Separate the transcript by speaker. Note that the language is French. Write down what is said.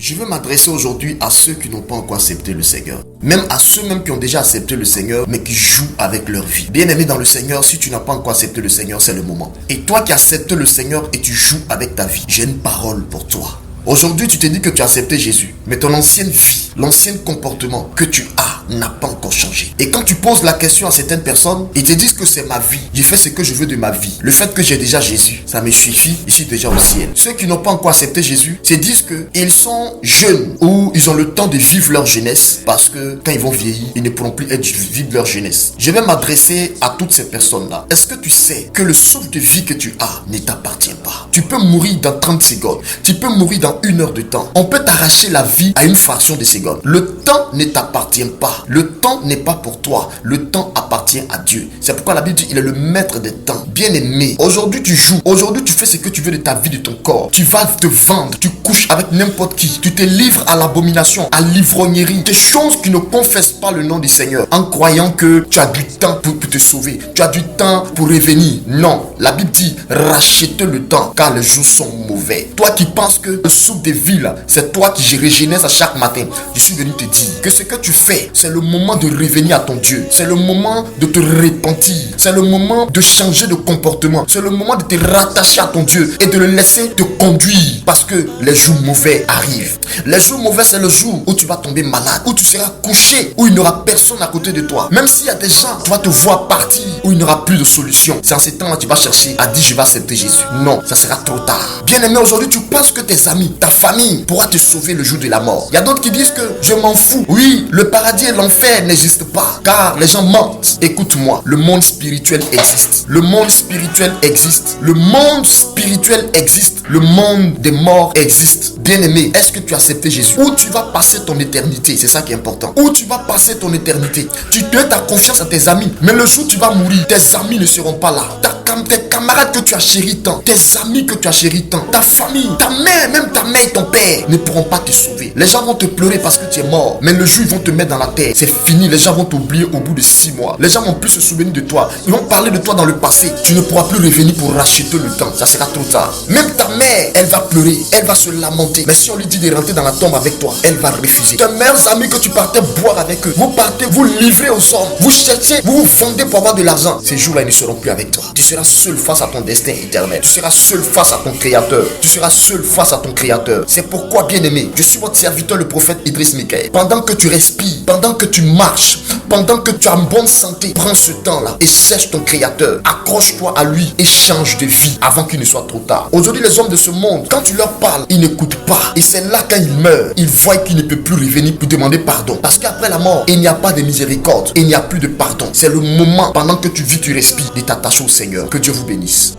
Speaker 1: Je veux m'adresser aujourd'hui à ceux qui n'ont pas encore accepté le Seigneur. Même à ceux même qui ont déjà accepté le Seigneur, mais qui jouent avec leur vie. Bien-aimé dans le Seigneur, si tu n'as pas encore accepté le Seigneur, c'est le moment. Et toi qui acceptes le Seigneur et tu joues avec ta vie, j'ai une parole pour toi. Aujourd'hui, tu te dis que tu as accepté Jésus, mais ton ancienne vie, l'ancien comportement que tu as n'a pas encore changé. Et quand tu poses la question à certaines personnes, ils te disent que c'est ma vie. J'ai fait ce que je veux de ma vie. Le fait que j'ai déjà Jésus, ça me suffit. Je suis déjà au ciel. Ceux qui n'ont pas encore accepté Jésus se disent qu'ils sont jeunes ou ils ont le temps de vivre leur jeunesse parce que quand ils vont vieillir, ils ne pourront plus vivre leur jeunesse. Je vais m'adresser à toutes ces personnes-là. Est-ce que tu sais que le souffle de vie que tu as ne t'appartient pas? Tu peux mourir dans 30 secondes. Tu peux mourir dans 1 heure de temps. On peut t'arracher la vie à une fraction de seconde. Le temps ne t'appartient pas. Le temps n'est pas pour toi. Le temps appartient à Dieu. C'est pourquoi la Bible dit il est le maître des temps. Bien-aimé, aujourd'hui tu joues. Aujourd'hui tu fais ce que tu veux de ta vie, de ton corps. Tu vas te vendre. Tu couches avec n'importe qui. Tu te livres à l'abomination, à l'ivrognerie. Des choses qui ne confessent pas le nom du Seigneur. En croyant que tu as du temps pour te sauver. Tu as du temps pour revenir. Non. La Bible dit rachetez le temps car les jours sont mauvais. Toi qui penses que le souffle de vie là, c'est toi qui régénères à chaque matin. Je suis venu te dire que ce que tu fais, c'est le moment de revenir à ton Dieu. C'est le moment de te repentir. C'est le moment de changer de comportement. C'est le moment de te rattacher à ton Dieu et de le laisser te conduire parce que les jours mauvais arrivent. Les jours mauvais, c'est le jour où tu vas tomber malade, où tu seras couché, où il n'y aura personne à côté de toi. Même s'il y a des gens, tu vas te voir partir, où il n'y aura plus de solution. C'est en ces temps-là que tu vas chercher à dire je vais accepter Jésus. Non, ça sera trop tard. Bien-aimé, aujourd'hui, tu penses que tes amis, ta famille pourra te sauver le jour de la mort. Il y a d'autres qui disent que je m'en fous. Oui, le paradis et l'enfer n'existent pas, car les gens mentent. Écoute-moi, le monde spirituel existe. Le monde spirituel existe. Le monde spirituel existe. Le monde des morts existe. Bien-aimé, est-ce que tu as accepté Jésus? Où tu vas passer ton éternité? C'est ça qui est important. Où tu vas passer ton éternité? Tu donnes ta confiance à tes amis, mais le jour où tu vas mourir, tes amis ne seront pas là. Tes camarades que tu as chéris tant, tes amis que tu as chéris tant, ta famille, ta mère, même ta mère et ton père ne pourront pas te sauver. Les gens vont te pleurer parce que tu es mort, mais le jour ils vont te mettre dans la terre, c'est fini. Les gens vont t'oublier au bout de 6 mois. Les gens vont plus se souvenir de toi. Ils vont parler de toi dans le passé. Tu ne pourras plus revenir pour racheter le temps. Ça sera trop tard. Même ta mère, elle va pleurer, elle va se lamenter. Mais si on lui dit de rentrer dans la tombe avec toi, elle va refuser. Tes meilleurs amis que tu partais boire avec eux, vous partez, vous livrez aux hommes, vous cherchez, vous vous vendez pour avoir de l'argent. Ces jours-là, ils ne seront plus avec toi. Tu seras seul face à ton destin éternel. Tu seras seul face à ton créateur. Tu seras seul face à ton créateur. C'est pourquoi, bien-aimé, je suis votre serviteur, le prophète Idriss Michael. Pendant que tu respires, pendant que tu marches, pendant que tu as une bonne santé, prends ce temps-là et cherche ton créateur. Accroche-toi à lui et change de vie avant qu'il ne soit trop tard. Aujourd'hui, les hommes de ce monde, quand tu leur parles, ils n'écoutent pas. Et c'est là quand ils meurent, ils voient qu'ils ne peuvent plus revenir pour demander pardon. Parce qu'après la mort, il n'y a pas de miséricorde. Il n'y a plus de pardon. C'est le moment, pendant que tu vis, tu respires, de t'attacher au Seigneur. Que Dieu vous bénisse.